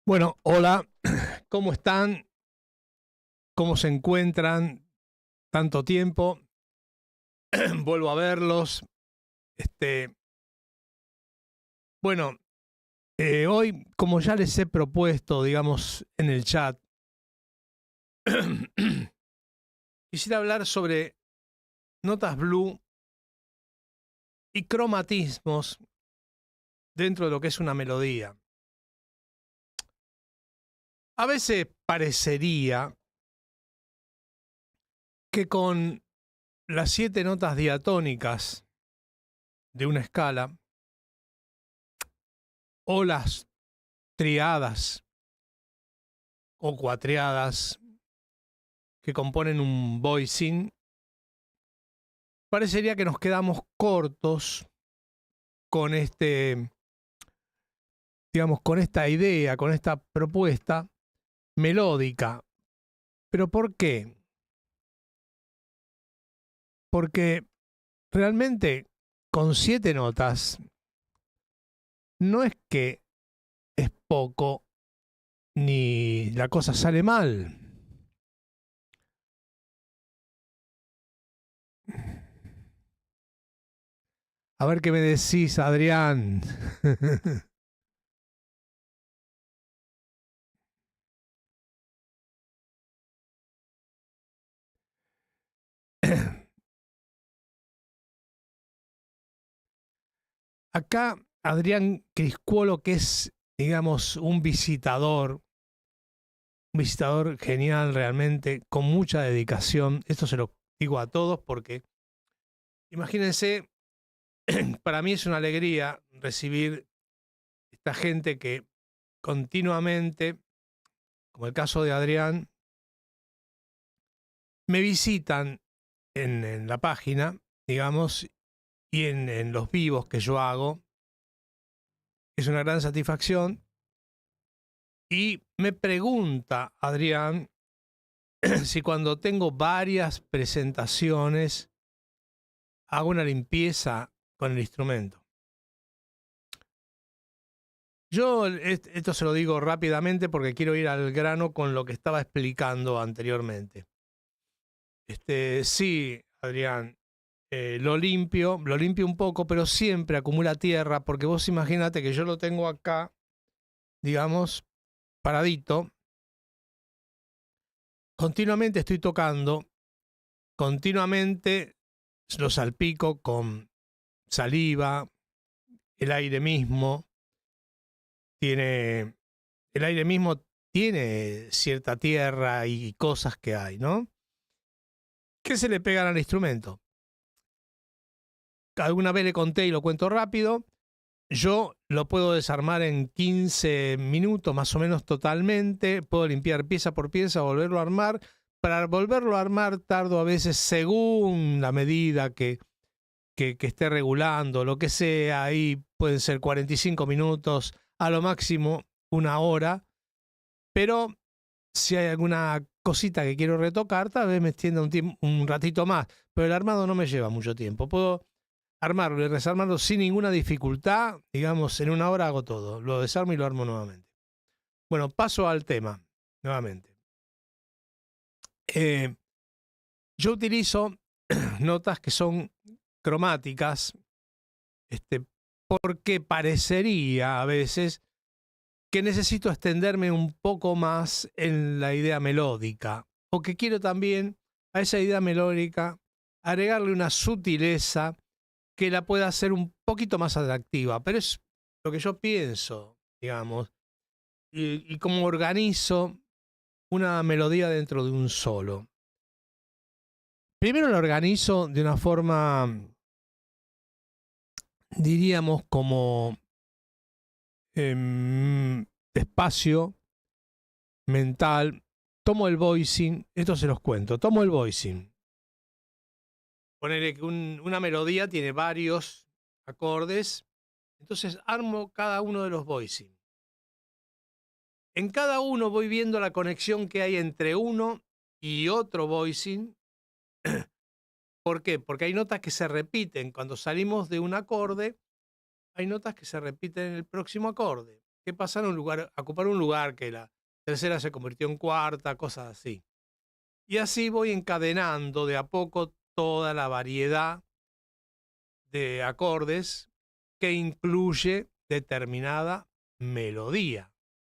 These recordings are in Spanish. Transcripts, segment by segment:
Bueno, hola, ¿cómo están? ¿Cómo se encuentran? Tanto tiempo, vuelvo a verlos. Este, bueno, hoy, como ya les he propuesto, digamos, en el chat, quisiera hablar sobre notas blue y cromatismos dentro de lo que es una melodía. A veces parecería que con las 7 notas diatónicas de una escala o las triadas o cuatriadas que componen un voicing, parecería que nos quedamos cortos con digamos, con esta idea, con esta propuesta melódica. ¿Pero por qué? Porque realmente con 7 notas no es que es poco ni la cosa sale mal. A ver qué me decís, Adrián. Acá Adrián Criscuolo, que es, digamos, un visitador genial realmente, con mucha dedicación. Esto se lo digo a todos porque, imagínense, para mí es una alegría recibir esta gente que continuamente, como el caso de Adrián, me visitan en la página, digamos, y en los vivos que yo hago. Es una gran satisfacción. Y me pregunta Adrián si cuando tengo varias presentaciones hago una limpieza con el instrumento. Yo esto se lo digo rápidamente porque quiero ir al grano con lo que estaba explicando anteriormente. Sí, Adrián, lo limpio un poco, pero siempre acumula tierra porque vos imagínate que yo lo tengo acá, digamos, paradito. Continuamente estoy tocando, continuamente lo salpico con saliva, el aire mismo tiene, el aire mismo tiene cierta tierra y cosas que hay, ¿no? ¿Qué se le pegan al instrumento? Alguna vez le conté y lo cuento rápido. Yo lo puedo desarmar en 15 minutos más o menos totalmente. Puedo limpiar pieza por pieza, volverlo a armar. Para volverlo a armar tardo a veces según la medida que esté regulando, lo que sea. Ahí pueden ser 45 minutos, a lo máximo una hora. Pero si hay alguna cosita que quiero retocar, tal vez me extienda un ratito más. Pero el armado no me lleva mucho tiempo. Puedo armarlo y desarmarlo sin ninguna dificultad. Digamos, en una hora hago todo. Lo desarmo y lo armo nuevamente. Bueno, paso al tema, nuevamente. Eh, yo utilizo notas que son cromáticas, porque parecería a veces que necesito extenderme un poco más en la idea melódica, o que quiero también a esa idea melódica agregarle una sutileza que la pueda hacer un poquito más atractiva, pero es lo que yo pienso, digamos, y cómo organizo una melodía dentro de un solo. Primero la organizo de una forma, diríamos, como despacio, mental. Tomo el voicing, esto se los cuento, tomo el voicing. Ponerle que una melodía tiene varios acordes, entonces armo cada uno de los voicing. En cada uno voy viendo la conexión que hay entre uno y otro voicing. ¿Por qué? Porque hay notas que se repiten. Cuando salimos de un acorde, hay notas que se repiten en el próximo acorde. que pasar a ocupar un lugar, que la tercera se convirtió en cuarta, cosas así. Y así voy encadenando de a poco toda la variedad de acordes que incluye determinada melodía,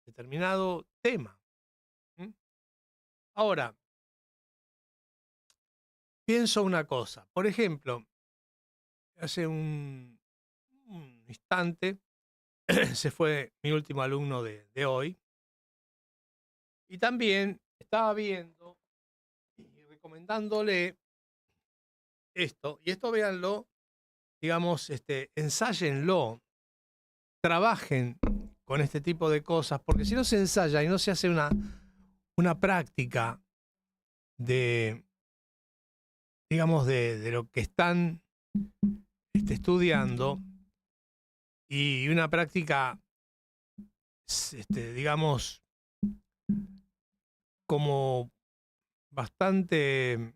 determinado tema. ¿Mm? Ahora, pienso una cosa. Por ejemplo, hace un instante se fue mi último alumno de hoy. Y también estaba viendo y recomendándole esto. Y esto véanlo, digamos, ensáyenlo, trabajen con este tipo de cosas, porque si no se ensaya y no se hace una práctica de, digamos, de lo que están estudiando, y una práctica, digamos, como bastante,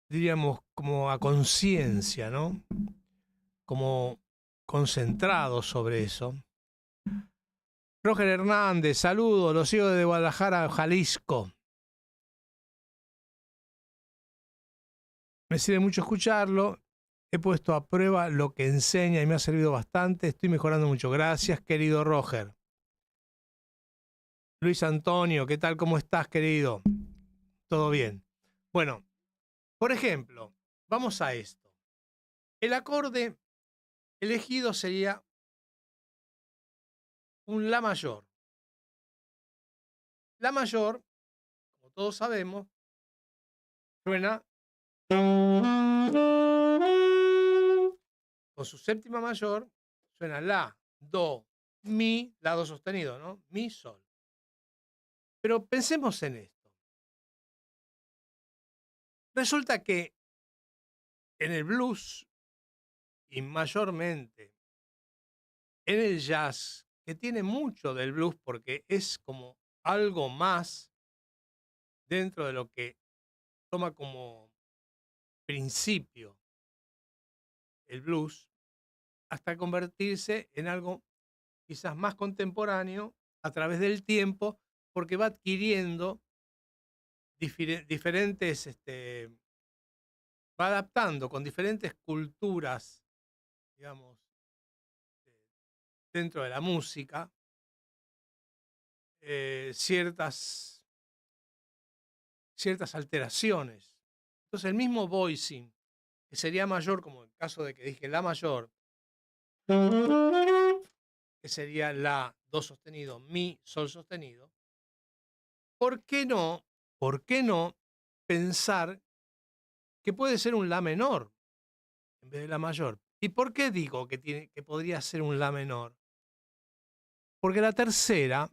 diríamos, como a conciencia, ¿no? Como concentrado sobre eso. Roger Hernández, saludos, los sigo desde Guadalajara, Jalisco. Me sirve mucho escucharlo. He puesto a prueba lo que enseña y me ha servido bastante. Estoy mejorando mucho. Gracias, querido Roger. Luis Antonio, ¿qué tal? ¿Cómo estás, querido? ¿Todo bien? Bueno, por ejemplo, vamos a esto. El acorde elegido sería un La mayor. La mayor, como todos sabemos, suena con su séptima mayor, suena La, Do, Mi, La, Do sostenido, ¿no? Mi, Sol. Pero pensemos en esto. Resulta que en el blues y mayormente en el jazz, que tiene mucho del blues porque es como algo más dentro de lo que toma como principio el blues, hasta convertirse en algo quizás más contemporáneo a través del tiempo, porque va adquiriendo diferentes, va adaptando con diferentes culturas, digamos, dentro de la música, ciertas alteraciones. Entonces el mismo voicing, que sería mayor, como en el caso de que dije La mayor, que sería La, Do sostenido, Mi, Sol sostenido, ¿por qué no pensar que puede ser un La menor en vez de La mayor? ¿Y por qué digo que podría ser un La menor? Porque la tercera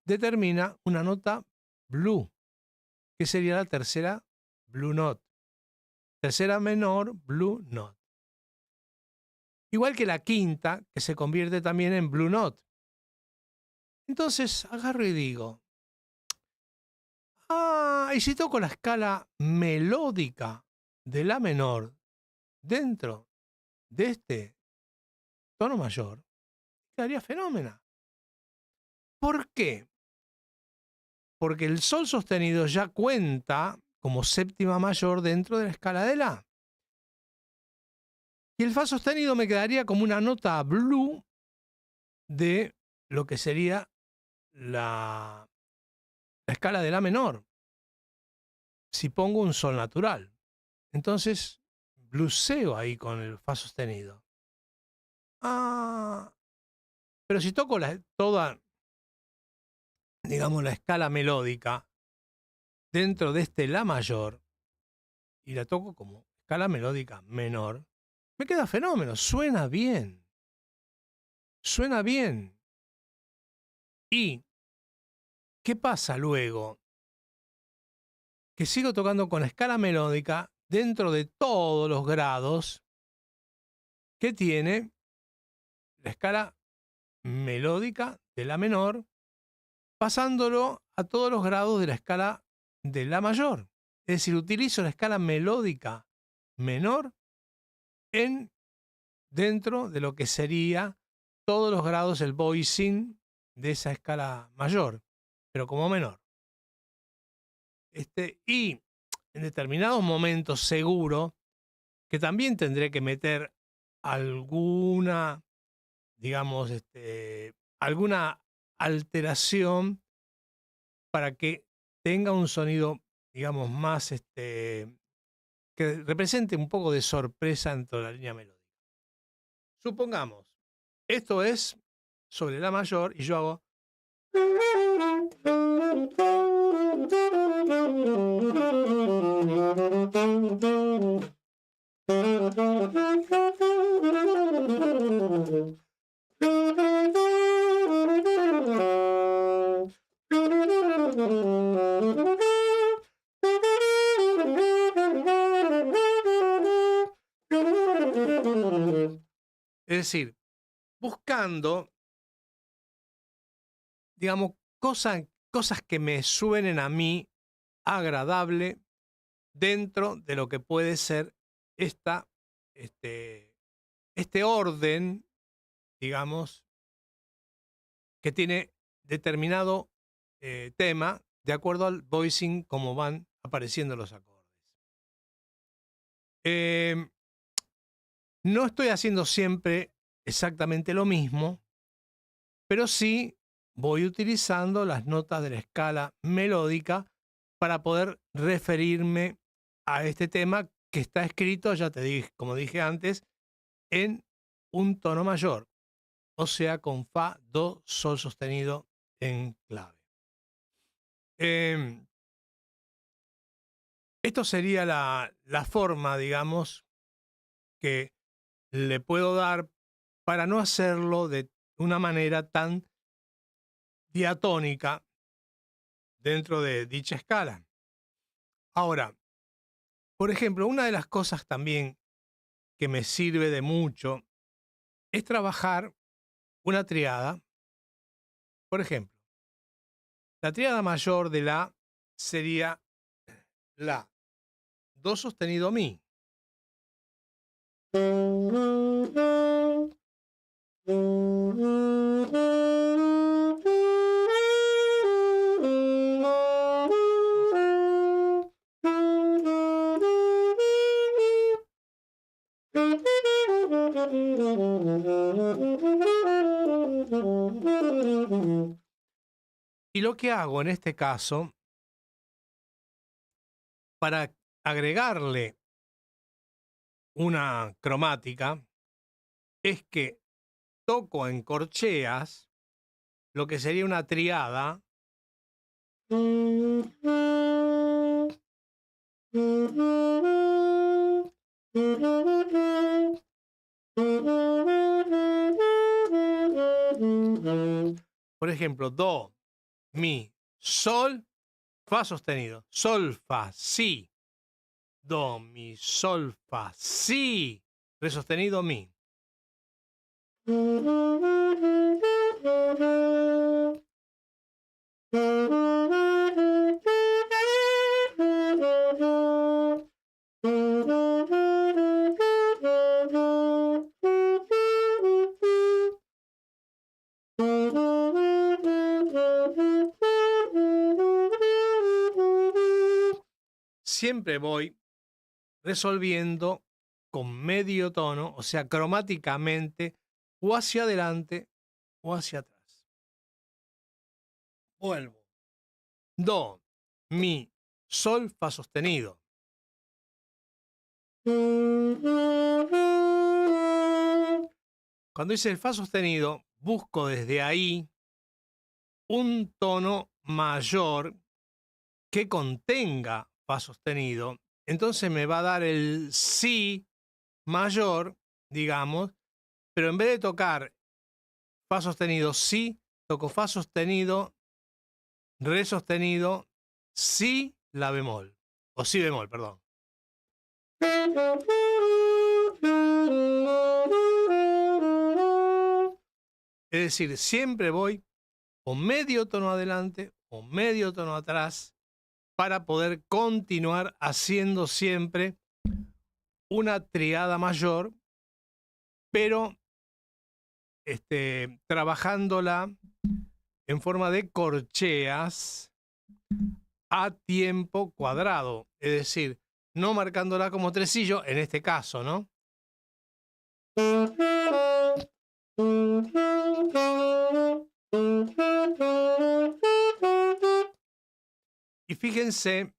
determina una nota blue, que sería la tercera blue note. Tercera menor, blue note. Igual que la quinta, que se convierte también en blue note. Entonces agarro y digo, y si toco la escala melódica de La menor dentro de este tono mayor, quedaría fenómeno. ¿Por qué? Porque el Sol sostenido ya cuenta como séptima mayor dentro de la escala de La. Y el Fa sostenido me quedaría como una nota blue de lo que sería la escala de La menor, si pongo un Sol natural. Entonces, bluseo ahí con el Fa sostenido. Pero si toco toda, digamos, la escala melódica dentro de este La mayor y la toco como escala melódica menor, me queda fenómeno, suena bien. Suena bien. ¿Y qué pasa luego? Que sigo tocando con la escala melódica dentro de todos los grados que tiene la escala melódica de La menor, pasándolo a todos los grados de la escala de La mayor. Es decir, utilizo la escala melódica menor dentro de lo que sería todos los grados el voicing de esa escala mayor, pero como menor. Y en determinados momentos seguro que también tendré que meter alguna, digamos, alguna alteración para que tenga un sonido, digamos, más, que represente un poco de sorpresa en toda la línea melódica. Supongamos, esto es sobre la mayor y yo hago... Es decir, buscando, digamos, cosas que me suenen a mí agradable dentro de lo que puede ser este orden, digamos, que tiene determinado tema de acuerdo al voicing como van apareciendo los acordes. No estoy haciendo siempre exactamente lo mismo, pero sí voy utilizando las notas de la escala melódica para poder referirme a este tema que está escrito, ya te dije, como dije antes, en un tono mayor, o sea, con fa, do, sol sostenido en clave. Esto sería la forma, digamos, que le puedo dar para no hacerlo de una manera tan diatónica dentro de dicha escala. Ahora, por ejemplo, una de las cosas también que me sirve de mucho es trabajar una triada. Por ejemplo, la triada mayor de la sería la do sostenido mi. Y lo que hago en este caso, para agregarle una cromática, es que toco en corcheas lo que sería una triada. Por ejemplo, do, mi, sol, fa sostenido, sol, fa, si, do, mi, sol, fa, si, re sostenido, mi. Siempre voy resolviendo con medio tono, o sea, cromáticamente, o hacia adelante o hacia atrás. Vuelvo. Do, mi, sol, fa sostenido. Cuando hice el fa sostenido, busco desde ahí un tono mayor que contenga fa sostenido. Entonces me va a dar el si mayor, digamos, pero en vez de tocar fa sostenido, si, toco fa sostenido, re sostenido, si, la bemol, o si bemol, perdón. Es decir, siempre voy o medio tono adelante o medio tono atrás para poder continuar haciendo siempre una triada mayor, pero trabajándola en forma de corcheas a tiempo cuadrado, es decir, no marcándola como tresillo en este caso, ¿no? Y fíjense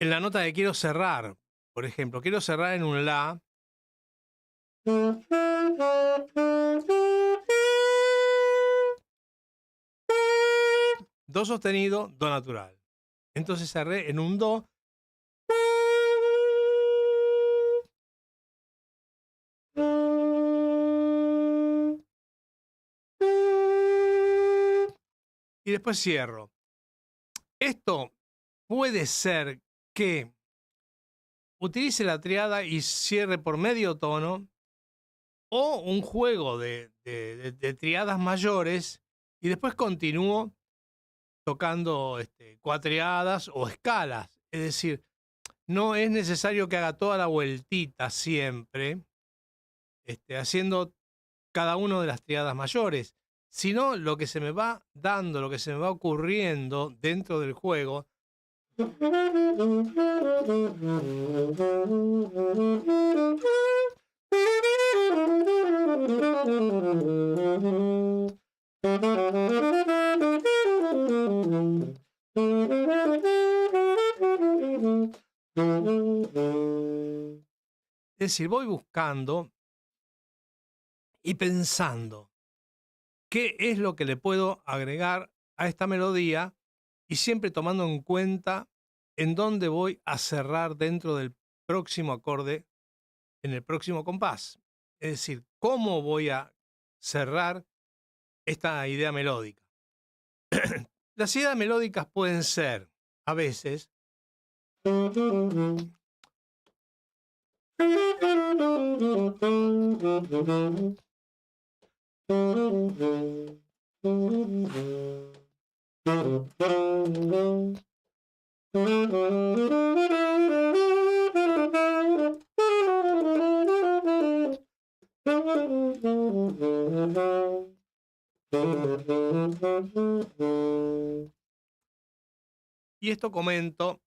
en la nota que quiero cerrar. Por ejemplo, quiero cerrar en un La. Do sostenido, Do natural. Entonces cerré en un Do. Y después cierro. Esto puede ser que utilice la triada y cierre por medio tono, o un juego de triadas mayores y después continúo tocando cuatriadas o escalas. Es decir, no es necesario que haga toda la vueltita siempre, haciendo cada una de las triadas mayores, sino lo que se me va dando, lo que se me va ocurriendo dentro del juego. Es decir, voy buscando y pensando qué es lo que le puedo agregar a esta melodía y siempre tomando en cuenta en dónde voy a cerrar dentro del próximo acorde, en el próximo compás. Es decir, cómo voy a cerrar esta idea melódica. Las ideas melódicas pueden ser, a veces, y esto comento,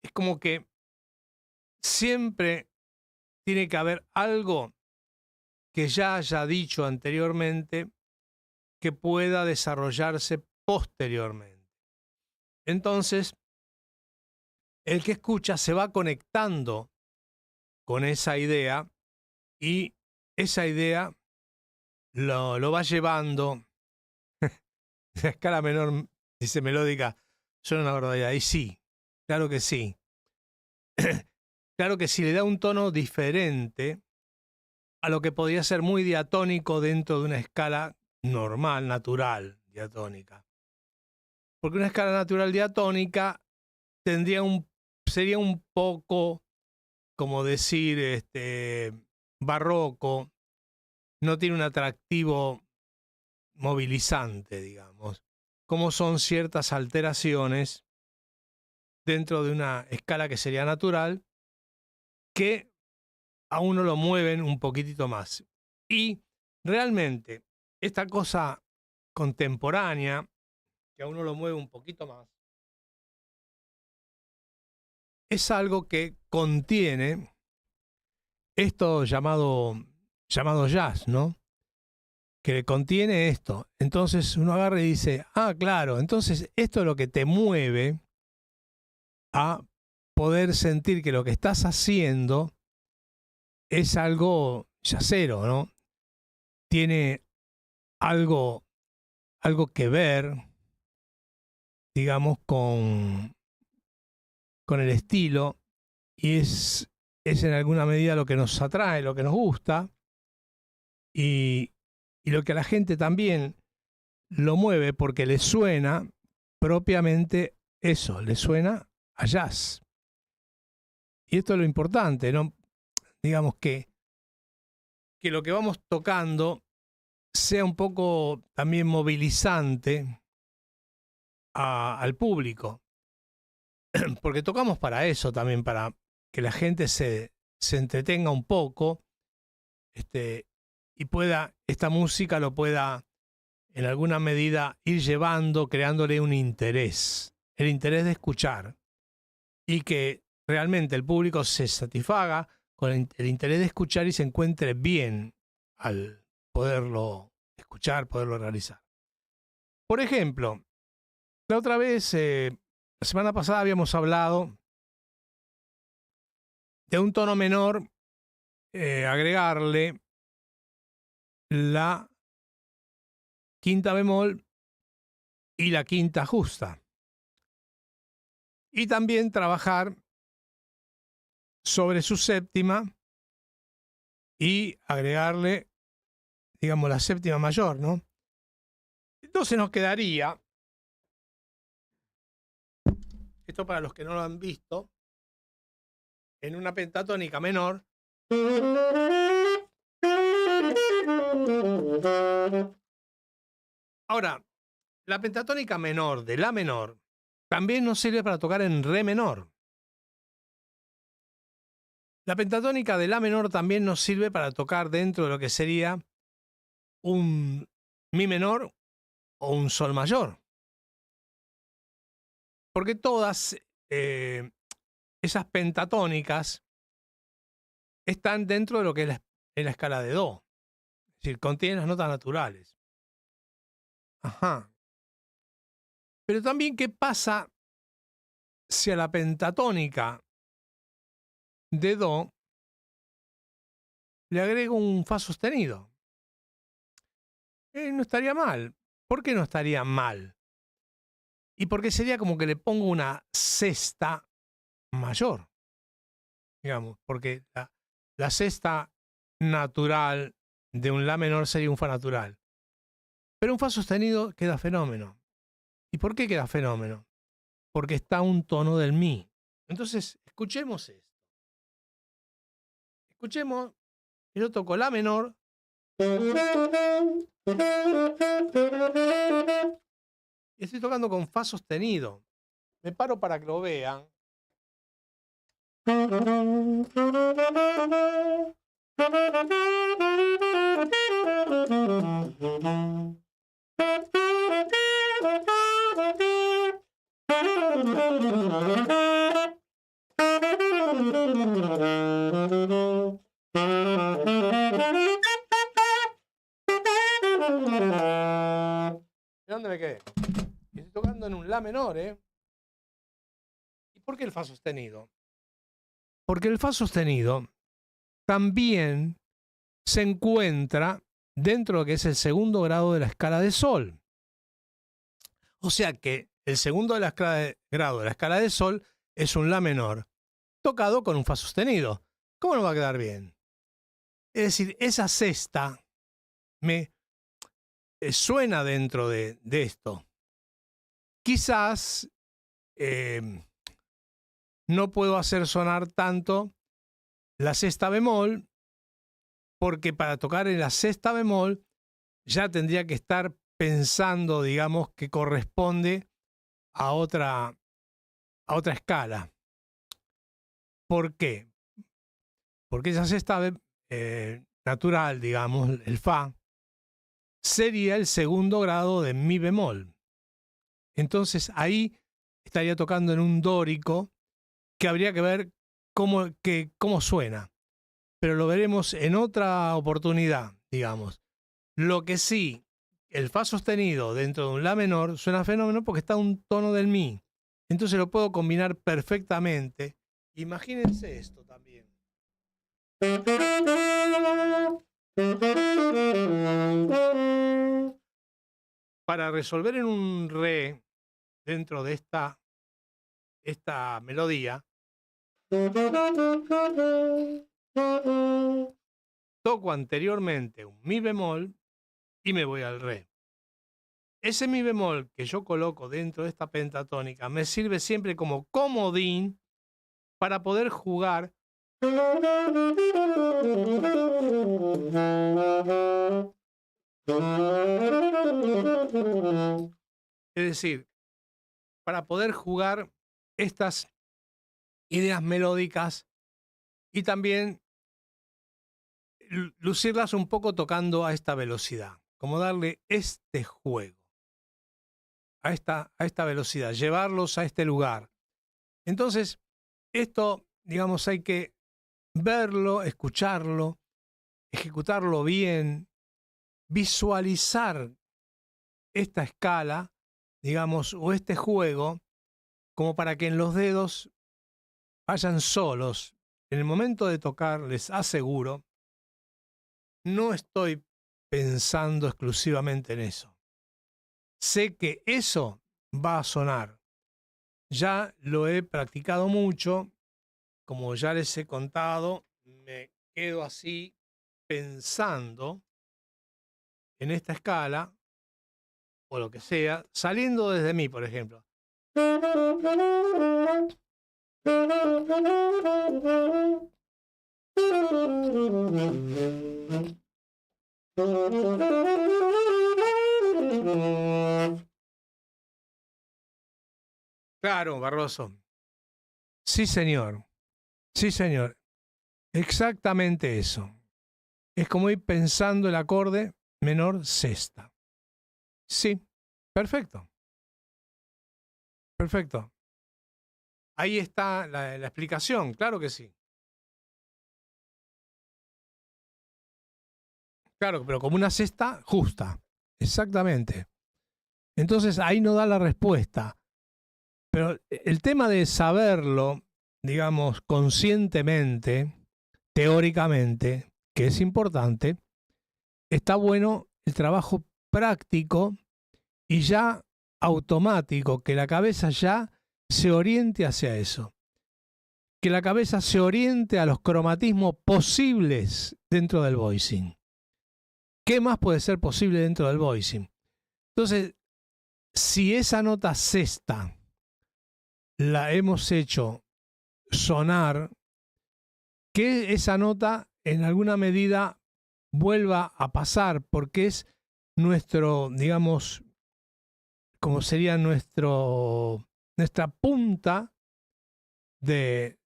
es como que siempre tiene que haber algo que ya haya dicho anteriormente que pueda desarrollarse posteriormente. Entonces, el que escucha se va conectando con esa idea y esa idea lo va llevando. La escala menor, dice melódica, suena una barbaridad. Y sí, claro que sí. Claro que sí, le da un tono diferente a lo que podría ser muy diatónico dentro de una escala normal, natural, diatónica. Porque una escala natural diatónica sería un poco, como decir, barroco, no tiene un atractivo movilizante, digamos, como son ciertas alteraciones dentro de una escala que sería natural, que a uno lo mueven un poquitito más. Y realmente, esta cosa contemporánea, que a uno lo mueve un poquito más, es algo que contiene esto llamado jazz, ¿no? Que contiene esto. Entonces uno agarra y dice, ah, claro, entonces esto es lo que te mueve a poder sentir que lo que estás haciendo es algo yacero, ¿no? Tiene algo que ver, digamos, con el estilo, y es en alguna medida lo que nos atrae, lo que nos gusta, y lo que a la gente también lo mueve porque le suena propiamente eso, le suena a jazz. Y esto es lo importante, ¿no? Digamos que lo que vamos tocando sea un poco también movilizante al público. Porque tocamos para eso también, para que la gente se entretenga un poco, y esta música lo pueda en alguna medida ir llevando, creándole un interés, el interés de escuchar, y que realmente el público se satisfaga con el interés de escuchar y se encuentre bien al poderlo escuchar, poderlo realizar. Por ejemplo, la otra vez, la semana pasada habíamos hablado de un tono menor, agregarle la quinta bemol y la quinta justa. Y también trabajar sobre su séptima y agregarle, digamos, la séptima mayor, ¿no? Entonces nos quedaría, esto para los que no lo han visto, en una pentatónica menor. Ahora, la pentatónica menor de la menor también nos sirve para tocar en re menor. La pentatónica de la menor también nos sirve para tocar dentro de lo que sería un mi menor o un sol mayor. Porque todas esas pentatónicas están dentro de lo que es la escala de do. Es decir, contienen las notas naturales. Ajá. Pero también, ¿qué pasa si a la pentatónica de do le agrego un fa sostenido? No estaría mal. ¿Por qué no estaría mal? Y porque sería como que le pongo una sexta mayor, digamos, porque la sexta natural de un la menor sería un fa natural. Pero un fa sostenido queda fenómeno. ¿Y por qué queda fenómeno? Porque está un tono del mi. Entonces, escuchemos esto. Escuchemos, yo toco la menor. Y estoy tocando con fa sostenido. Me paro para que lo vean. ¿Dónde me quedé? Estoy tocando en un la menor, ¿eh? ¿Y por qué el fa sostenido? Porque el fa sostenido también se encuentra dentro de lo que es el segundo grado de la escala de sol. O sea que el segundo grado de la escala de sol es un la menor tocado con un fa sostenido. ¿Cómo no va a quedar bien? Es decir, esa sexta me suena dentro de esto. Quizás no puedo hacer sonar tanto la sexta bemol, porque para tocar en la sexta bemol ya tendría que estar pensando, digamos, que corresponde a otra escala. ¿Por qué? Porque esa sexta natural, digamos, el fa, sería el segundo grado de mi bemol. Entonces ahí estaría tocando en un dórico que habría que ver cómo suena. Pero lo veremos en otra oportunidad, digamos. Lo que sí, el fa sostenido dentro de un la menor suena fenómeno porque está un tono del mi. Entonces lo puedo combinar perfectamente. Imagínense esto también. Para resolver en un re dentro de esta melodía, toco anteriormente un mi bemol y me voy al re. Ese mi bemol que yo coloco dentro de esta pentatónica me sirve siempre como comodín para poder jugar es decir, para poder jugar estas ideas melódicas y también lucirlas un poco tocando a esta velocidad, como darle este juego, a esta velocidad, llevarlos a este lugar. Entonces, esto, digamos, hay que verlo, escucharlo, ejecutarlo bien, visualizar esta escala, digamos, o este juego, como para que en los dedos vayan solos. En el momento de tocar, les aseguro, no estoy pensando exclusivamente en eso. Sé que eso va a sonar. Ya lo he practicado mucho, como ya les he contado, me quedo así pensando en esta escala, o lo que sea, saliendo desde mí, por ejemplo. Claro, Barroso. Sí, señor. Sí, señor. Exactamente eso. Es como ir pensando el acorde menor sexta. Sí, perfecto. Perfecto. Ahí está la explicación, claro que sí. Claro, pero como una cesta justa. Exactamente. Entonces ahí no da la respuesta. Pero el tema de saberlo, digamos, conscientemente, teóricamente, que es importante, está bueno el trabajo práctico y ya automático, que la cabeza ya se oriente hacia eso. Que la cabeza se oriente a los cromatismos posibles dentro del voicing. ¿Qué más puede ser posible dentro del voicing? Entonces, si esa nota sexta la hemos hecho sonar, que esa nota en alguna medida vuelva a pasar, porque es nuestro, digamos, como sería nuestra punta de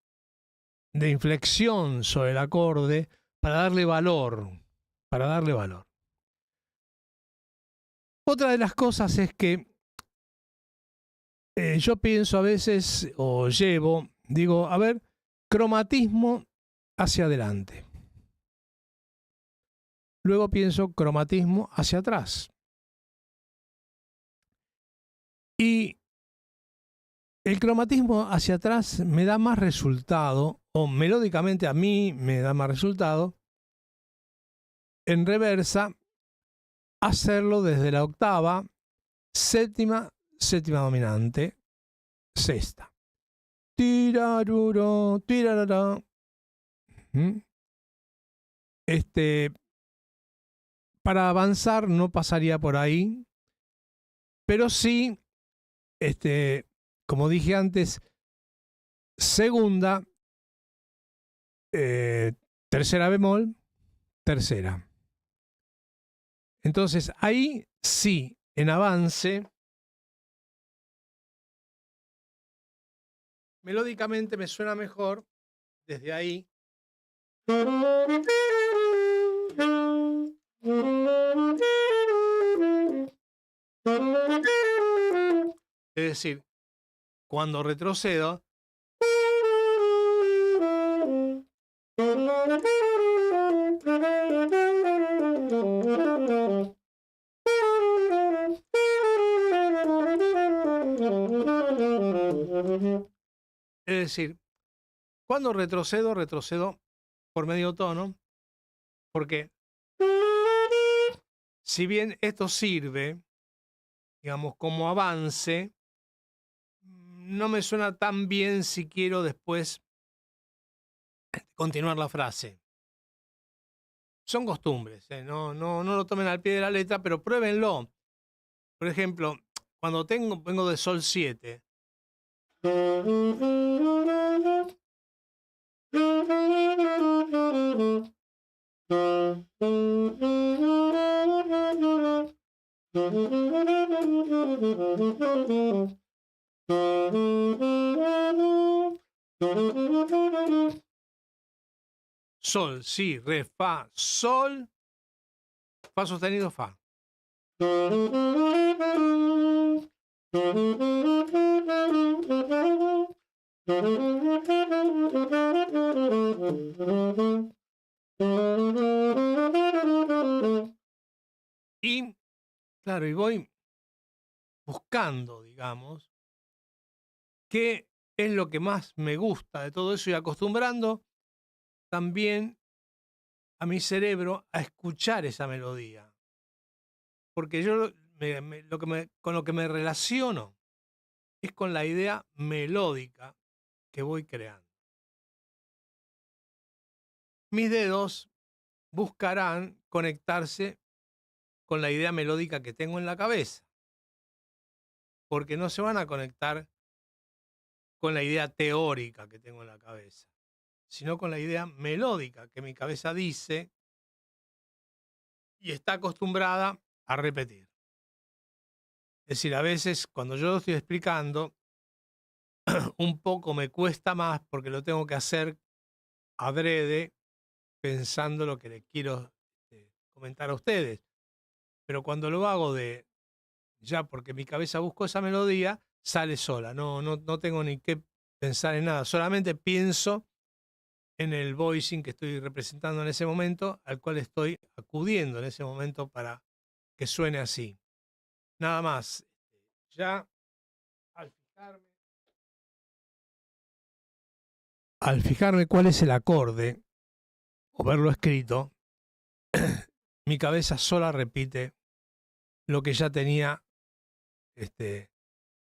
inflexión sobre el acorde para darle valor, para darle valor. Otra de las cosas es que yo pienso a veces, o digo, a ver, cromatismo hacia adelante. Luego pienso cromatismo hacia atrás. Y el cromatismo hacia atrás me da más resultado, o melódicamente a mí me da más resultado, en reversa, hacerlo desde la octava, séptima dominante, sexta. Tiraruro, tirarara. Para avanzar no pasaría por ahí, pero sí, como dije antes, segunda, tercera bemol, tercera. Entonces ahí sí, en avance, melódicamente me suena mejor desde ahí. Es decir, cuando retrocedo, es decir, cuando retrocedo por medio tono, porque si bien esto sirve, digamos, como avance, no me suena tan bien si quiero después continuar la frase. Son costumbres, no lo tomen al pie de la letra, pero pruébenlo. Por ejemplo, cuando vengo de sol 7, sol, si, re, fa, sol, fa sostenido, fa. Y, claro, y voy buscando, digamos, qué es lo que más me gusta de todo eso y acostumbrando también a mi cerebro a escuchar esa melodía. Porque yo con lo que me relaciono es con la idea melódica que voy creando. Mis dedos buscarán conectarse con la idea melódica que tengo en la cabeza, porque no se van a conectar con la idea teórica que tengo en la cabeza, sino con la idea melódica que mi cabeza dice y está acostumbrada a repetir. Es decir, a veces cuando yo lo estoy explicando, un poco me cuesta más porque lo tengo que hacer adrede, pensando lo que les quiero comentar a ustedes. Pero cuando lo hago ya porque mi cabeza busco esa melodía, sale sola. No tengo ni que pensar en nada. Solamente pienso en el voicing que estoy representando en ese momento, al cual estoy acudiendo en ese momento para que suene así. Nada más. Ya al fijarme cuál es el acorde o verlo escrito, mi cabeza sola repite lo que ya tenía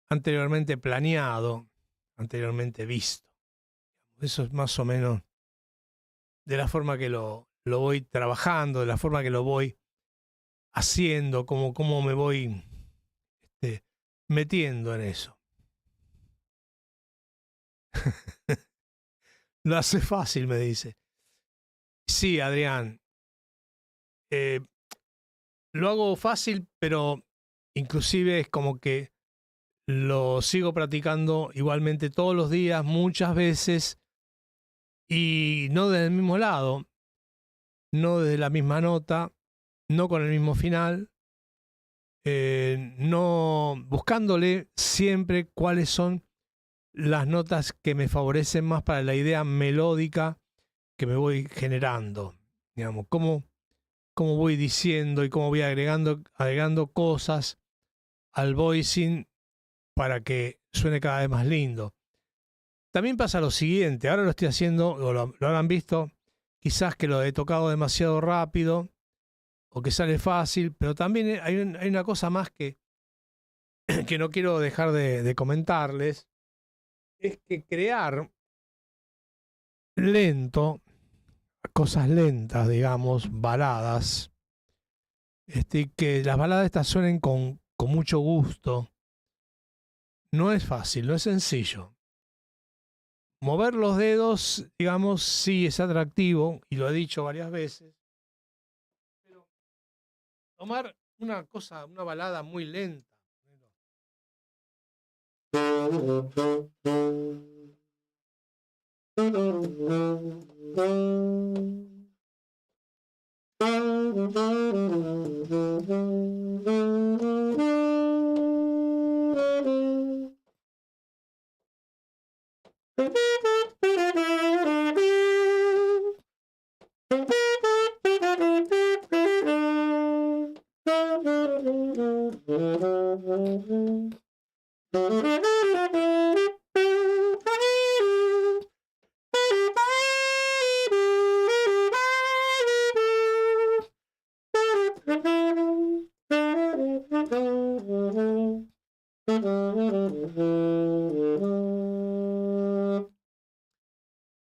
anteriormente planeado, anteriormente visto. Eso es más o menos de la forma que lo voy trabajando, de la forma que lo voy haciendo, cómo me voy metiendo en eso. Lo hace fácil, me dice. Sí, Adrián. Lo hago fácil, pero inclusive es como que lo sigo practicando igualmente todos los días, muchas veces, y no desde el mismo lado, no desde la misma nota, no con el mismo final, no buscándole siempre cuáles son las notas que me favorecen más para la idea melódica que me voy generando, digamos, cómo voy diciendo y cómo voy agregando cosas al voicing para que suene cada vez más lindo. También pasa lo siguiente, ahora lo estoy haciendo, o lo habrán visto, quizás que lo he tocado demasiado rápido o que sale fácil, pero también hay una cosa más que no quiero dejar de comentarles, es que crear lento, cosas lentas, digamos, baladas, que las baladas estas suenen con mucho gusto, no es fácil, no es sencillo. Mover los dedos, digamos, sí es atractivo, y lo he dicho varias veces, pero tomar una balada muy lenta.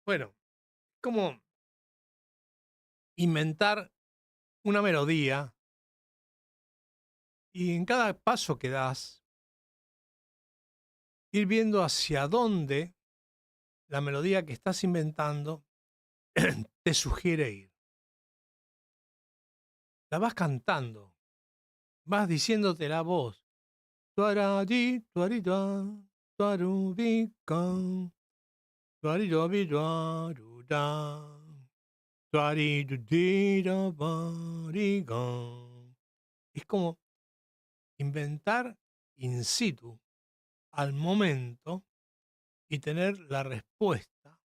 Bueno, como inventar una melodía y en cada paso que das, ir viendo hacia dónde la melodía que estás inventando te sugiere ir. La vas cantando, vas diciéndote la voz. Tuaradi, tuarida, tuarubica, tuaridobiduaruda. Es como inventar in situ, al momento, y tener la respuesta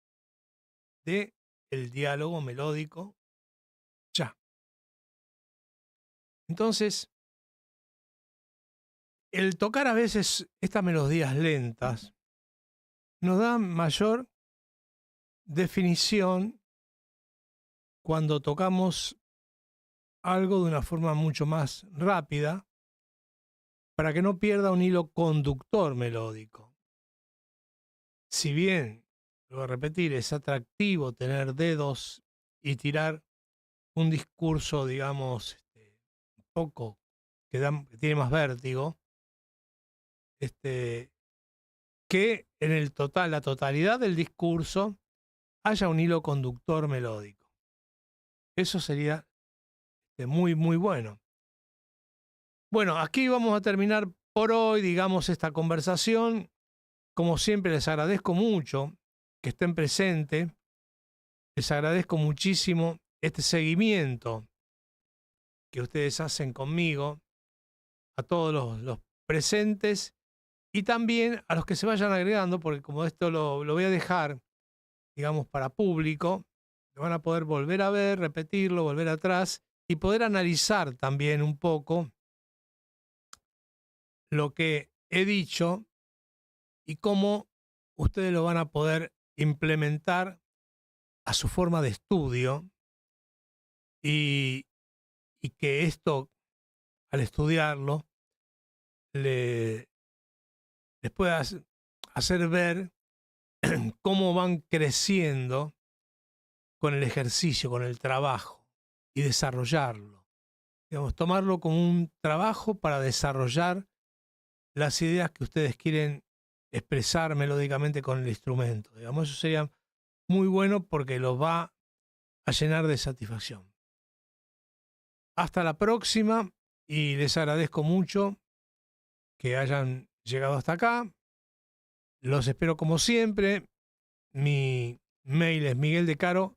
de el diálogo melódico ya. Entonces, el tocar a veces estas melodías lentas nos da mayor definición cuando tocamos algo de una forma mucho más rápida para que no pierda un hilo conductor melódico. Si bien, lo voy a repetir, es atractivo tener dedos y tirar un discurso, digamos, un poco que tiene más vértigo, que en la totalidad del discurso haya un hilo conductor melódico. Eso sería muy, muy bueno. Bueno, aquí vamos a terminar por hoy, digamos, esta conversación. Como siempre, les agradezco mucho que estén presentes. Les agradezco muchísimo este seguimiento que ustedes hacen conmigo, a todos los presentes y también a los que se vayan agregando, porque como esto lo voy a dejar, digamos, para público, lo van a poder volver a ver, repetirlo, volver atrás y poder analizar también un poco lo que he dicho y cómo ustedes lo van a poder implementar a su forma de estudio y que esto, al estudiarlo, les pueda hacer ver cómo van creciendo con el ejercicio, con el trabajo y desarrollarlo. Digamos, tomarlo como un trabajo para desarrollar las ideas que ustedes quieren expresar melódicamente con el instrumento. Digamos, eso sería muy bueno porque los va a llenar de satisfacción. Hasta la próxima y les agradezco mucho que hayan llegado hasta acá. Los espero como siempre. Mi mail es migueldecaro@gmail.com.